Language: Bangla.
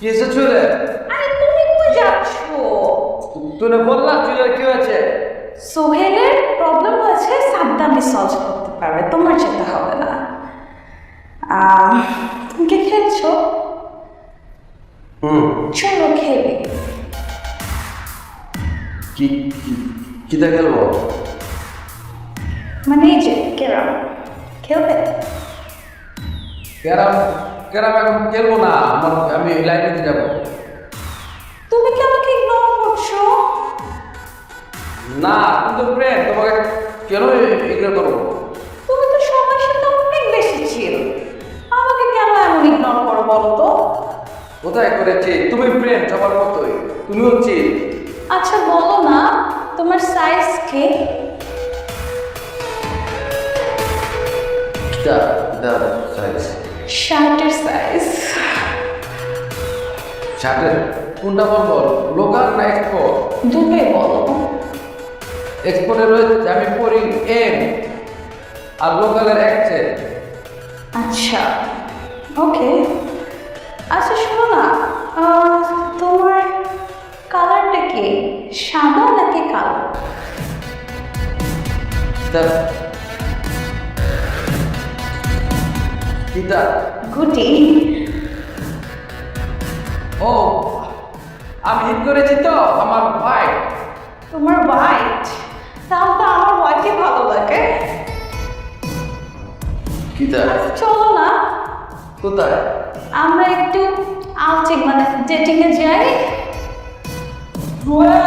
কিসে চলে? আরে তুমি কই যাচ্ছ? তুই না বললা চুলের কি হয়েছে? সোহেলের প্রবলেম হয়েছে, সাদ্দামই সলভ করতে পারবে, তোমার যেতে হবে না। তুমি কি খেলছো? চলো খেলি। কি কিটা খেলবো? মানে এই যে কেরাম খেলবে? ক্যারাম ক্যারাম এখন খেলবো না, আমি লাইব্রেরিতে যাবো। তুমি কি আমাকে ইগনোর করছো? না, কিন্তু ফ্রেন্ড তোমাকে কেন ইগনোর করবো? তুমি তো সবার সাথে অনেক বেশি চিল, আমাকে কেন এমন ইগনোর করো বলো তো? কোথায় করেছি? তুমি ফ্রেন্ড সবার মতোই, তুমি হচ্ছে। আচ্ছা বলো না, তোমার সাইজ কি? কিটা কিটা সাইজ? শার্টের সাইজ। শার্টের কোনটা বলবো, লোকাল না এক্সপোর্ট? দুটোই বলো। এক্সপোর্টের রয়েছে আমি পরি এম, আর লোকালের এক্সে। আচ্ছা ওকে। আচ্ছা শোনো না, তোমার কালারটা কি, সাদা নাকি কালো? কিটা? গুটি। ও, আমি হিট করেছি তো আমার ভাই। তোমার হোয়াইট? তাহলে তো আমার হোয়াইটই ভালো লাগে। কিটা? আচ্ছা, চলো না কোথায়? আমরা একটু আউটিং মানে ডেটিং এ যাই। ওয়া